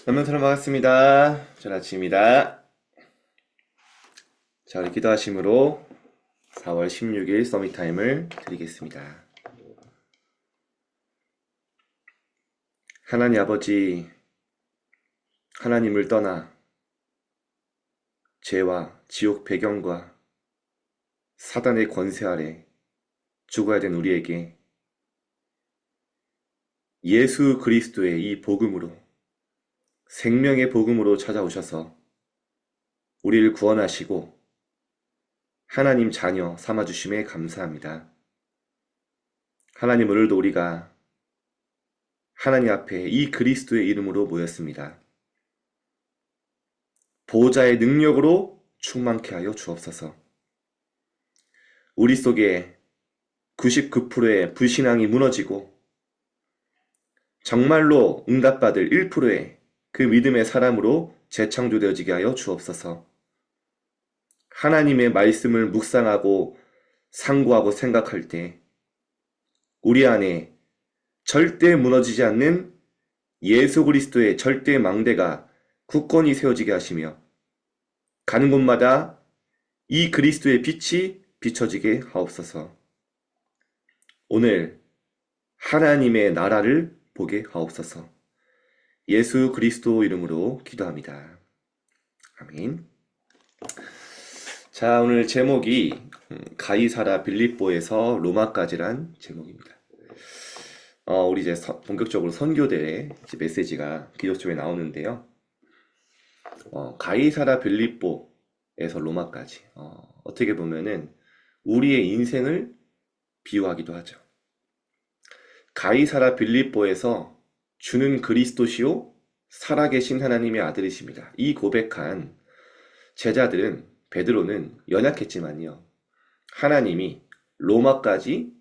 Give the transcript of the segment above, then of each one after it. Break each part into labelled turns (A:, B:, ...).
A: 남편처럼 반갑습니다. 전 아침입니다. 자, 우리 기도하심으로 4월 16일 서밋타임을 드리겠습니다. 하나님 아버지, 하나님을 떠나 죄와 지옥 배경과 사단의 권세 아래 죽어야 된 우리에게 예수 그리스도의 이 복음으로, 생명의 복음으로 찾아오셔서 우리를 구원하시고 하나님 자녀 삼아주심에 감사합니다. 하나님, 오늘도 우리가 하나님 앞에 이 그리스도의 이름으로 모였습니다. 보호자의 능력으로 충만케 하여 주옵소서. 우리 속에 99%의 불신앙이 무너지고 정말로 응답받을 1%의 그 믿음의 사람으로 재창조되어지게 하여 주옵소서. 하나님의 말씀을 묵상하고 상고하고 생각할 때 우리 안에 절대 무너지지 않는 예수 그리스도의 절대 망대가 굳건히 세워지게 하시며 가는 곳마다 이 그리스도의 빛이 비춰지게 하옵소서. 오늘 하나님의 나라를 보게 하옵소서. 예수 그리스도 이름으로 기도합니다. 아멘. 자, 오늘 제목이 가이사라 빌립보에서 로마까지란 제목입니다. 우리 이제 본격적으로 선교대회 메시지가 기독교에 나오는데요. 가이사라 빌립보에서 로마까지. 어떻게 보면은 우리의 인생을 비유하기도 하죠. 가이사라 빌립보에서 주는 그리스도시요 살아계신 하나님의 아들이십니다. 이 고백한 제자들은, 베드로는 연약했지만요, 하나님이 로마까지,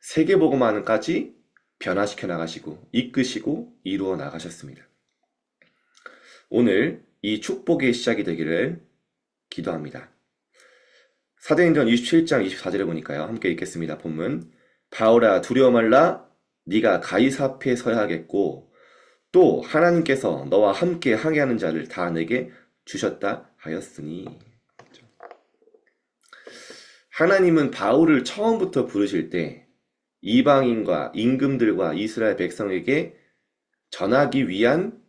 A: 세계복음화까지 변화시켜 나가시고 이끄시고 이루어 나가셨습니다. 오늘 이 축복의 시작이 되기를 기도합니다. 사도행전 27장 24절에 보니까요, 함께 읽겠습니다. 본문. 바울아, 두려워 말라. 네가 가이사 앞에 서야 하겠고 또 하나님께서 너와 함께 항해하는 자를 다 내게 주셨다 하였으니. 하나님은 바울을 처음부터 부르실 때 이방인과 임금들과 이스라엘 백성에게 전하기 위한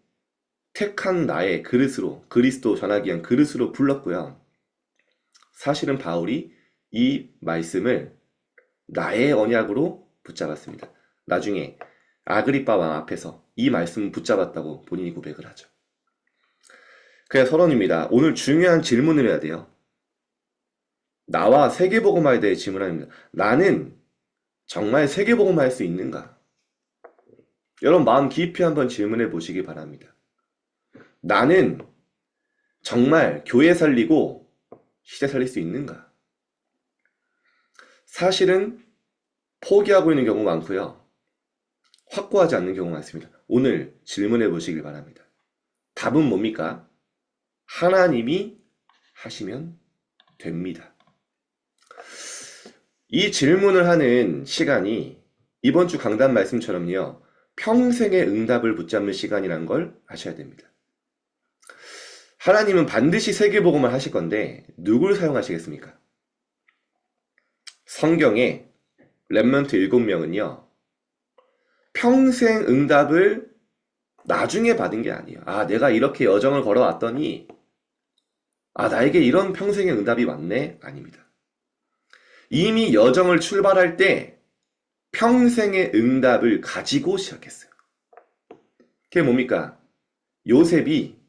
A: 택한 나의 그릇으로, 그리스도 전하기 위한 그릇으로 불렀고요. 사실은 바울이 이 말씀을 나의 언약으로 붙잡았습니다. 나중에 아그리빠 왕 앞에서 이 말씀을 붙잡았다고 본인이 고백을 하죠. 그래서 서론입니다. 오늘 중요한 질문을 해야 돼요. 나와 세계복음화에 대해 질문합니다. 나는 정말 세계복음화 할 수 있는가? 여러분, 마음 깊이 한번 질문해 보시기 바랍니다. 나는 정말 교회 살리고 시대 살릴 수 있는가? 사실은 포기하고 있는 경우가 많고요, 확고하지 않는 경우가 많습니다. 오늘 질문해 보시길 바랍니다. 답은 뭡니까? 하나님이 하시면 됩니다. 이 질문을 하는 시간이 이번 주 강단 말씀처럼요, 평생의 응답을 붙잡는 시간이란 걸 아셔야 됩니다. 하나님은 반드시 세계복음을 하실 건데 누굴 사용하시겠습니까? 성경에 렘넌트 7명은요, 평생 응답을 나중에 받은 게 아니에요. 내가 이렇게 여정을 걸어왔더니 나에게 이런 평생의 응답이 왔네? 아닙니다. 이미 여정을 출발할 때 평생의 응답을 가지고 시작했어요. 그게 뭡니까? 요셉이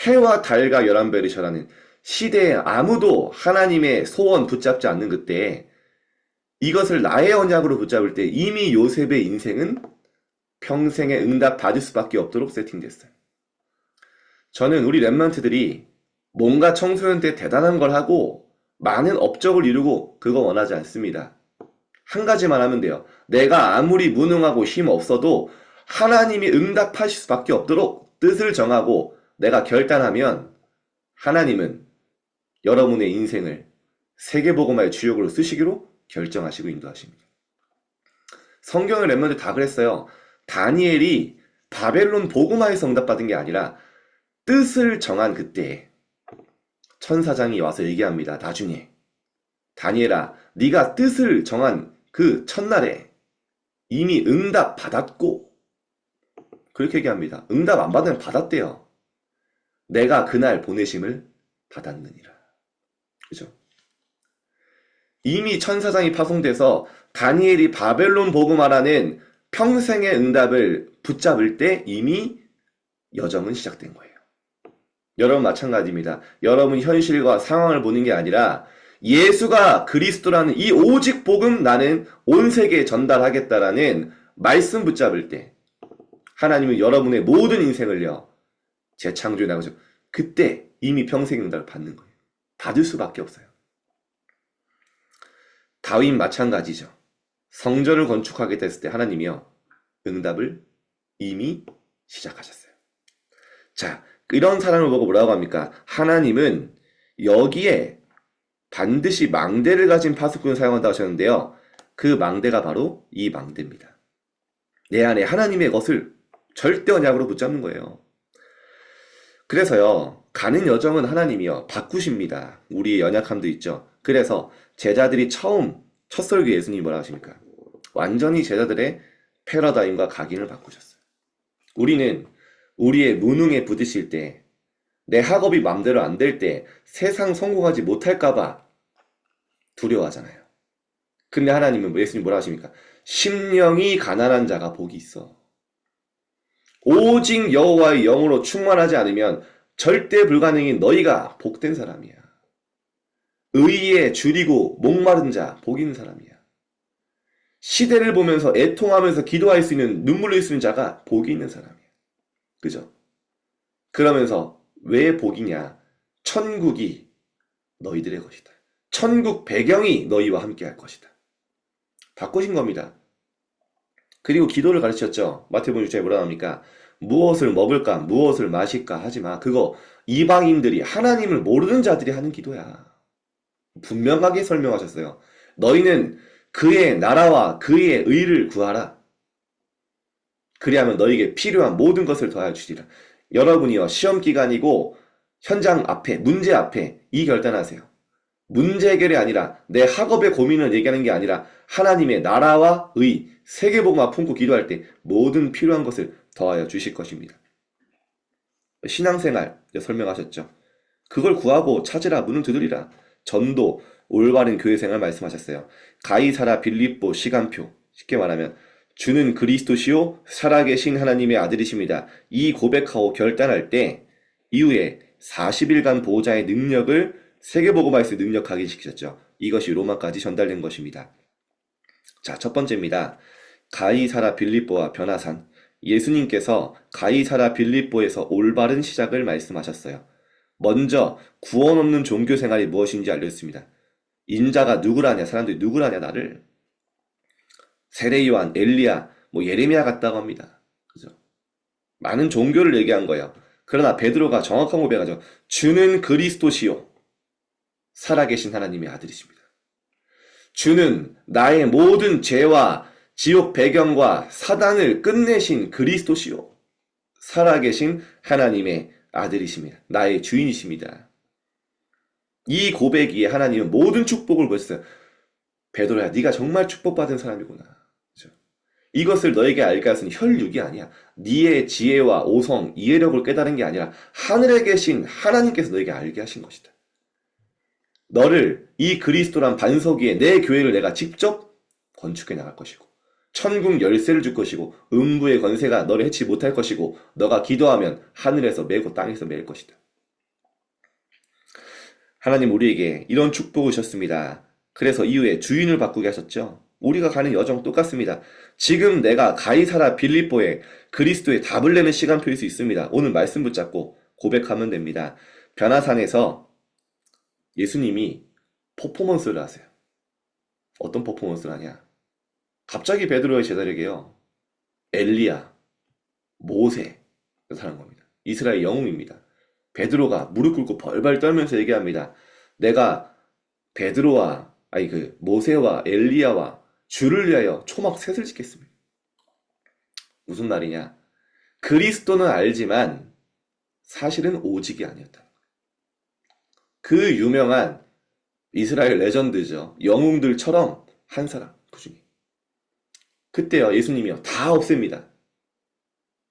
A: 해와 달과 11별이 절하는 시대에 아무도 하나님의 소원 붙잡지 않는 그때 이것을 나의 언약으로 붙잡을 때 이미 요셉의 인생은 평생의 응답 받을 수밖에 없도록 세팅됐어요. 저는 우리 렘넌트들이 뭔가 청소년 때 대단한 걸 하고 많은 업적을 이루고 그거 원하지 않습니다. 한 가지만 하면 돼요. 내가 아무리 무능하고 힘 없어도 하나님이 응답하실 수밖에 없도록 뜻을 정하고 내가 결단하면 하나님은 여러분의 인생을 세계복음화의 주역으로 쓰시기로 결정하시고 인도하십니다. 성경의 렘넌트 다 그랬어요. 다니엘이 바벨론 보고마에서 응답받은 게 아니라 뜻을 정한 그때 천사장이 와서 얘기합니다. 나중에 다니엘아, 네가 뜻을 정한 그 첫날에 이미 응답 받았고, 그렇게 얘기합니다. 응답 안 받으면 받았대요. 내가 그날 보내심을 받았느니라. 그죠? 이미 천사장이 파송돼서 다니엘이 바벨론 복음하라는 평생의 응답을 붙잡을 때 이미 여정은 시작된 거예요. 여러분 마찬가지입니다. 여러분 현실과 상황을 보는 게 아니라 예수가 그리스도라는 이 오직 복음 나는 온 세계에 전달하겠다라는 말씀 붙잡을 때 하나님은 여러분의 모든 인생을요 재창조해 나가죠. 그때 이미 평생 응답을 받는 거예요. 받을 수밖에 없어요. 다윗 마찬가지죠. 성전을 건축하겠다 했을 때 하나님이요 응답을 이미 시작하셨어요. 자, 이런 사람을 보고 뭐라고 합니까? 하나님은 여기에 반드시 망대를 가진 파수꾼을 사용한다고 하셨는데요. 그 망대가 바로 이 망대입니다. 내 안에 하나님의 것을 절대 언약으로 붙잡는 거예요. 그래서요, 가는 여정은 하나님이요 바꾸십니다. 우리의 연약함도 있죠. 그래서 제자들이 처음 첫 설교 예수님이 뭐라고 하십니까? 완전히 제자들의 패러다임과 각인을 바꾸셨어요. 우리는 우리의 무능에 부딪힐 때, 내 학업이 맘대로 안 될 때, 세상 성공하지 못할까봐 두려워하잖아요. 근데 하나님은 예수님 뭐라 하십니까? 심령이 가난한 자가 복이 있어. 오직 여호와의 영으로 충만하지 않으면 절대 불가능인 너희가 복된 사람이야. 의에 줄이고 목마른 자 복이 있는 사람이야. 시대를 보면서 애통하면서 기도할 수 있는 눈물 흘릴 수 있는 자가 복이 있는 사람이야. 그죠? 그러면서 왜 복이냐? 천국이 너희들의 것이다. 천국 배경이 너희와 함께 할 것이다. 바꾸신 겁니다. 그리고 기도를 가르쳤죠. 마태복음 6장에 뭐라 합니까? 무엇을 먹을까, 무엇을 마실까 하지마. 그거 이방인들이 하나님을 모르는 자들이 하는 기도야. 분명하게 설명하셨어요. 너희는 그의 나라와 그의 의를 구하라. 그리하면 너희에게 필요한 모든 것을 더하여 주리라. 여러분이요 시험 기간이고 현장 앞에 문제 앞에 이 결단하세요. 문제 해결이 아니라 내 학업의 고민을 얘기하는 게 아니라 하나님의 나라와 의 세계복음화 품고 기도할 때 모든 필요한 것을 더하여 주실 것입니다. 신앙생활 설명하셨죠. 그걸 구하고 찾으라 문을 두드리라. 전도 올바른 교회생활 말씀하셨어요. 가이사라 빌립보 시간표 쉽게 말하면 주는 그리스도시요 살아계신 하나님의 아들이십니다. 이 고백하고 결단할 때 이후에 40일간 보호자의 능력을 세계복음화할 수 능력 각인시키셨죠. 이것이 로마까지 전달된 것입니다. 자, 첫 번째입니다. 가이사라 빌립보와 변화산. 예수님께서 가이사라 빌립보에서 올바른 시작을 말씀하셨어요. 먼저 구원 없는 종교 생활이 무엇인지 알려줬습니다. 인자가 누구라냐, 사람들이 누구라냐 나를 세례 요한, 엘리야, 예레미야 같다고 합니다. 그죠? 많은 종교를 얘기한 거예요. 그러나 베드로가 정확한 고백하죠. 주는 그리스도시요 살아계신 하나님의 아들이십니다. 주는 나의 모든 죄와 지옥 배경과 사단을 끝내신 그리스도시요 살아계신 하나님의 아들이십니다. 나의 주인이십니다. 이 고백이에 하나님은 모든 축복을 보였어요. 베드로야, 네가 정말 축복받은 사람이구나. 그렇죠? 이것을 너에게 알게 하신 혈육이 아니야. 네의 지혜와 오성, 이해력을 깨달은 게 아니라 하늘에 계신 하나님께서 너에게 알게 하신 것이다. 너를 이 그리스도란 반석 위에 내 교회를 내가 직접 건축해 나갈 것이고 천국 열쇠를 줄 것이고 음부의 권세가 너를 해치 못할 것이고 너가 기도하면 하늘에서 메고 땅에서 메일 것이다. 하나님 우리에게 이런 축복을 주셨습니다. 그래서 이후에 주인을 바꾸게 하셨죠. 우리가 가는 여정 똑같습니다. 지금 내가 가이사라 빌립보에 그리스도의 답을 내는 시간표일 수 있습니다. 오늘 말씀 붙잡고 고백하면 됩니다. 변화산에서 예수님이 퍼포먼스를 하세요. 어떤 퍼포먼스를 하냐? 갑자기 베드로의 제자에게요. 엘리야, 모세 하는 겁니다. 이스라엘 영웅입니다. 베드로가 무릎 꿇고 벌벌 떨면서 얘기합니다. 내가 모세와 엘리야와 주를 위하여 초막 셋을 짓겠습니다. 무슨 말이냐? 그리스도는 알지만 사실은 오직이 아니었다. 그 유명한 이스라엘 레전드죠. 영웅들처럼 한 사람 그 중에. 그때요 예수님이요 다 없앱니다.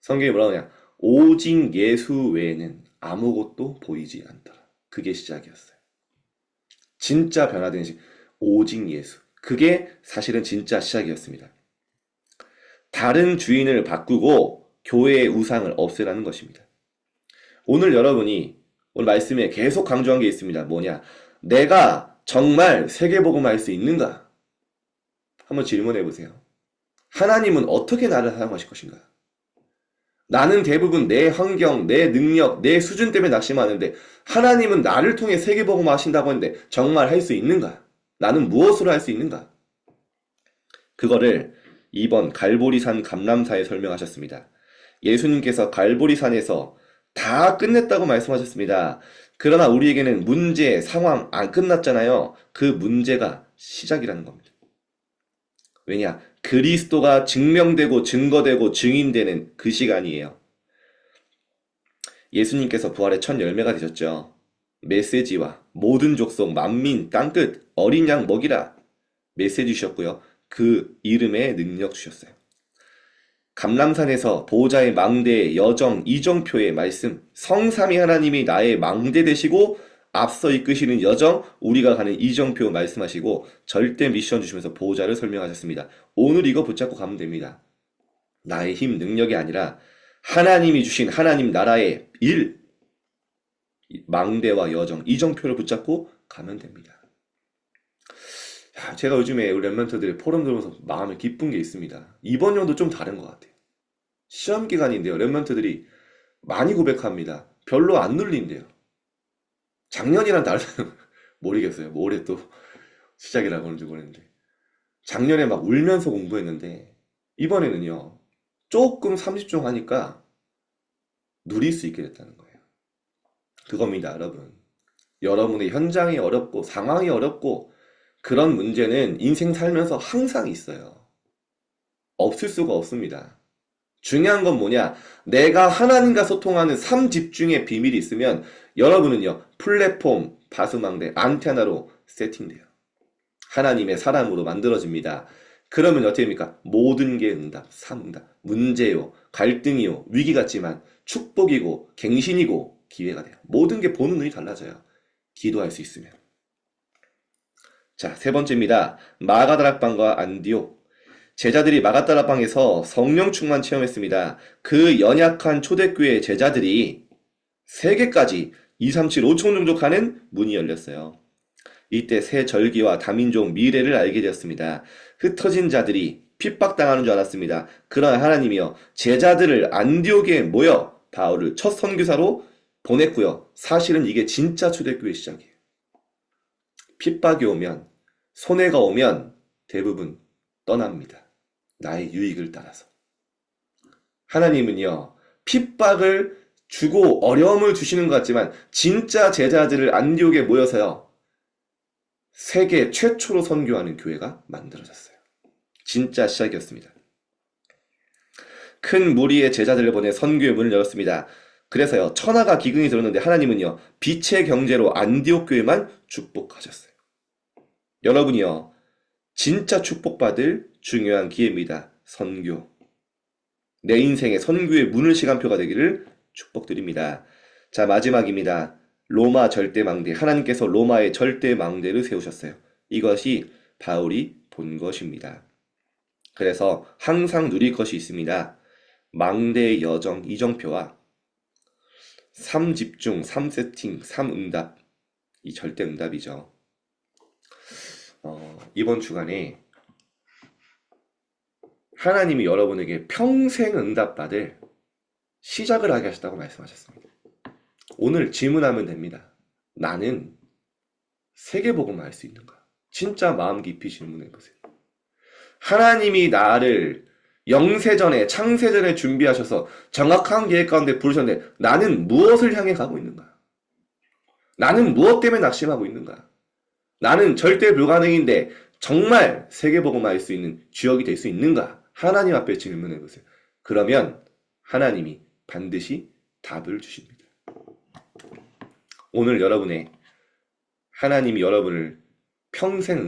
A: 성경이 뭐라고 하냐. 오직 예수 외에는 아무것도 보이지 않더라. 그게 시작이었어요. 진짜 변화된 오직 예수. 그게 사실은 진짜 시작이었습니다. 다른 주인을 바꾸고 교회의 우상을 없애라는 것입니다. 오늘 여러분이 오늘 말씀에 계속 강조한 게 있습니다. 뭐냐? 내가 정말 세계복음을 할 수 있는가? 한번 질문해 보세요. 하나님은 어떻게 나를 사용하실 것인가? 나는 대부분 내 환경, 내 능력, 내 수준 때문에 낙심하는데 하나님은 나를 통해 세계복음을 하신다고 했는데 정말 할 수 있는가? 나는 무엇으로 할 수 있는가? 그거를 이번 갈보리산 감람사에 설명하셨습니다. 예수님께서 갈보리산에서 다 끝냈다고 말씀하셨습니다. 그러나 우리에게는 문제, 상황 안 끝났잖아요. 그 문제가 시작이라는 겁니다. 왜냐? 그리스도가 증명되고 증거되고 증인되는 그 시간이에요. 예수님께서 부활의 첫 열매가 되셨죠. 메시지와 모든 족속, 만민, 땅끝, 어린 양 먹이라 메시지 주셨고요. 그 이름에 능력 주셨어요. 감람산에서 보호자의 망대, 여정, 이정표의 말씀, 성삼위 하나님이 나의 망대 되시고 앞서 이끄시는 여정, 우리가 가는 이정표 말씀하시고 절대 미션 주시면서 보호자를 설명하셨습니다. 오늘 이거 붙잡고 가면 됩니다. 나의 힘, 능력이 아니라 하나님이 주신 하나님 나라의 일, 망대와 여정, 이정표를 붙잡고 가면 됩니다. 제가 요즘에 우리 랩런트들의 포럼 들으면서 마음에 기쁜 게 있습니다. 이번 연도 좀 다른 것 같아요. 시험 기간인데요. 랩런트들이 많이 고백합니다. 별로 안 눌린대요. 작년이랑 다르다는 모르겠어요. 뭐 올해 또 시작이라고 하는지 모르겠는데 작년에 막 울면서 공부했는데 이번에는요. 조금 30종 하니까 누릴 수 있게 됐다는 거예요. 그겁니다, 여러분. 여러분의 현장이 어렵고 상황이 어렵고 그런 문제는 인생 살면서 항상 있어요. 없을 수가 없습니다. 중요한 건 뭐냐? 내가 하나님과 소통하는 삶 집중의 비밀이 있으면 여러분은요. 플랫폼, 바수망대, 안테나로 세팅돼요. 하나님의 사람으로 만들어집니다. 그러면 어떻게 됩니까? 모든 게 응답, 응답. 문제요, 갈등이요, 위기 같지만 축복이고 갱신이고 기회가 돼요. 모든 게 보는 눈이 달라져요. 기도할 수 있으면. 자, 세 번째입니다. 마가다락방과 안디옥. 제자들이 마가다락방에서 성령 충만 체험했습니다. 그 연약한 초대교회 제자들이 3개까지 2, 3, 7, 5천 종족하는 문이 열렸어요. 이때 새 절기와 다민족 미래를 알게 되었습니다. 흩어진 자들이 핍박당하는 줄 알았습니다. 그러나 하나님이요 제자들을 안디옥에 모여 바울을 첫 선교사로 보냈고요. 사실은 이게 진짜 초대교회 시작이에요. 핍박이 오면 손해가 오면 대부분 떠납니다. 나의 유익을 따라서. 하나님은요 핍박을 주고 어려움을 주시는 것 같지만 진짜 제자들을 안디옥에 모여서요 세계 최초로 선교하는 교회가 만들어졌어요. 진짜 시작이었습니다. 큰 무리의 제자들을 보내 선교의 문을 열었습니다. 그래서요 천하가 기근이 들었는데 하나님은요 빛의 경제로 안디옥 교회만 축복하셨어요. 여러분이요 진짜 축복받을 중요한 기회입니다. 선교. 내 인생의 선교의 문을 시간표가 되기를 축복드립니다. 자, 마지막입니다. 로마 절대망대. 하나님께서 로마의 절대망대를 세우셨어요. 이것이 바울이 본 것입니다. 그래서 항상 누릴 것이 있습니다. 망대의 여정, 이정표와 3집중, 3세팅, 3응답. 이 절대응답이죠. 이번 주간에 하나님이 여러분에게 평생 응답받을 시작을 하게 하셨다고 말씀하셨습니다. 오늘 질문하면 됩니다. 나는 세계복음을 할 수 있는가? 진짜 마음 깊이 질문해보세요. 하나님이 나를 영세전에 창세전에 준비하셔서 정확한 계획 가운데 부르셨는데 나는 무엇을 향해 가고 있는가? 나는 무엇 때문에 낙심하고 있는가? 나는 절대 불가능인데 정말 세계복음을 할 수 있는 주역이 될 수 있는가? 하나님 앞에 질문해보세요. 그러면 하나님이 반드시 답을 주십니다. 오늘 하나님이 여러분을 평생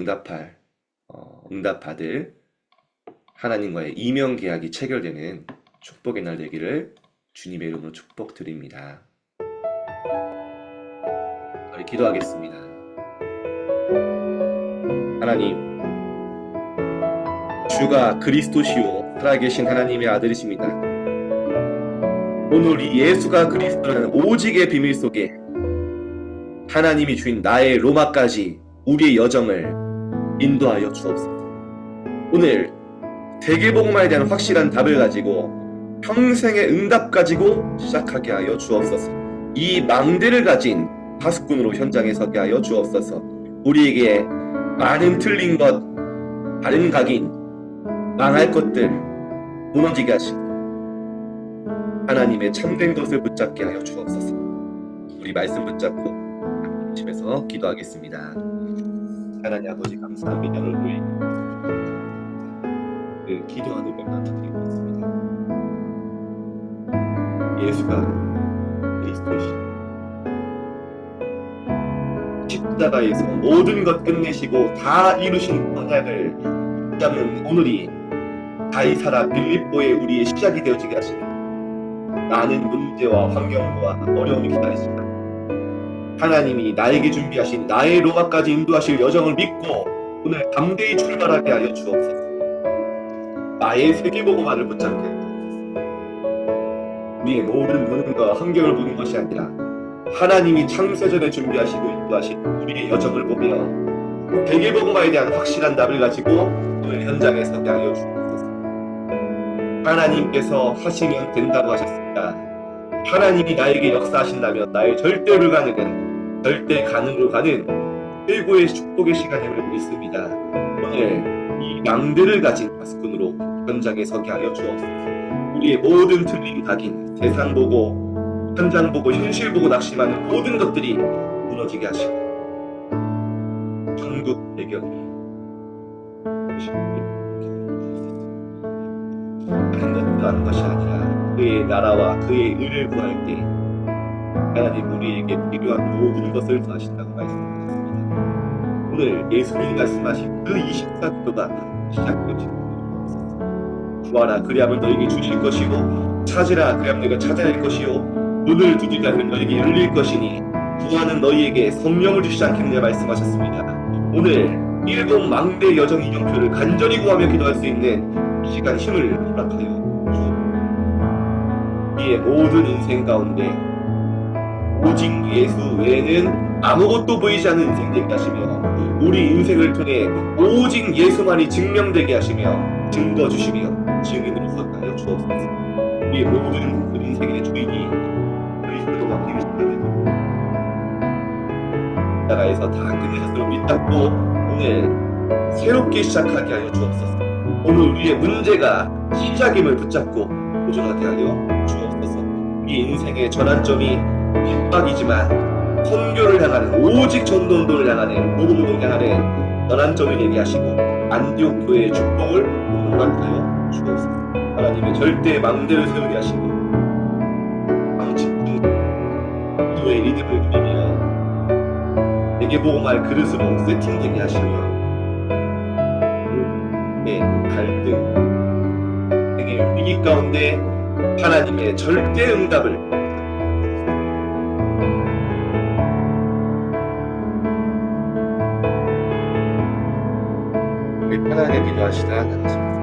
A: 응답받을 하나님과의 이명 계약이 체결되는 축복의 날 되기를 주님의 이름으로 축복드립니다. 우리 기도하겠습니다. 하나님, 주가 그리스도시요 살아계신 하나님의 아들이십니다. 오늘 이 예수가 그리스도라는 오직의 비밀 속에 하나님이 주인 나의 로마까지 우리의 여정을 인도하여 주옵소서. 오늘 세계복음화에 대한 확실한 답을 가지고 평생의 응답 가지고 시작하게 하여 주옵소서. 이 망대를 가진 파수꾼으로 현장에 서게 하여 주옵소서. 우리에게 많은 틀린 것, 다른 각인, 망할 것들 무너지게 하시고 하나님의 참된 것을 붙잡게 하여 주옵소서. 우리 말씀 붙잡고 집에서 기도하겠습니다. 하나님 아버지 감사합니다. 오늘 그 기도하는 것만 드리고 있습니다. 예수가 그리스도시죠. 십자가에서 모든 것 끝내시고 다 이루신 언약을 붙잡는 오늘이 가이사라 빌립보의 우리의 시작이 되어지게 하시고 많은 문제와 환경과 어려움이 기다리시다. 하나님이 나에게 준비하신 나의 로마까지 인도하실 여정을 믿고 오늘 담대히 출발하게 하여 주옵소서. 나의 세계복음화를 붙잡게 하여 주옵소서. 우리의 모든 문과 환경을 보는 것이 아니라 하나님이 창세전에 준비하시고 인도하신 우리의 여정을 보며 세계복음화에 대한 확실한 답을 가지고 오늘 현장에 서게 하여 주옵소서. 하나님께서 하시면 된다고 하셨습니다. 하나님이 나에게 역사하신다면 나의 절대 불가능은 절대 가능으로 가는 최고의 축복의 시간임을 믿습니다. 오늘 이 망대를 가진 파수꾼으로 현장에 서게 하여 주옵소서. 우리의 모든 틀린 각인, 세상 보고 현장 보고 현실 보고 낙심하는 모든 것들이 무너지게 하시고 천국 배경이 다른 것도 하는 것이 아니라 그의 나라와 그의 의를 구할 때 하나님 우리에게 필요한 모든 것을 더하신다고 말씀하셨습니다. 오늘 예수님이 말씀하신 그 24기도가 시작되어집니다. 구하라 그리하면 너에게 주실 것이고 찾으라 그리하면 너희가 찾아낼 것이요 문을 두드리라 그러면 너에게 열릴 것이니 구하는 너희에게 성령을 주시지 않겠느냐 말씀하셨습니다. 오늘 일곱 망대 여정 이정표를 간절히 구하며 기도할 수 있는 이 시간 힘을 허락하여 주옵소서. 우리의 모든 인생 가운데 오직 예수 외에는 아무것도 보이지 않는 인생 되게 하시며 우리 인생을 통해 오직 예수만이 증명되게 하시며 증거 주시며 증인으로 서게 하여 주옵소서. 우리의 모든 그 인생의 주인이 그리스도로 바뀌시다면 나라에서 다 끝내셨음을 믿고 오늘 새롭게 시작하게 하여 주옵소서. 오늘 우리의 문제가 시작임을 붙잡고 도전하게 하여 주옵소서. 우리 인생의 전환점이 핍박이지만 선교를 향하는 오직 전도운동을 향하는 복음을 향하는 전환점이 되게 하시고 안디옥 교회의 축복을 공급하여 주옵소서. 하나님의 절대 망대를 세우게 하시고 방치꾼 기도의 리듬을 누리며 내게 복음할 그릇으로 세팅되게 하시며 내 갈등 내게 위기 가운데 하나님의 절대 응답을 편하게 기도하시다 나가십니다.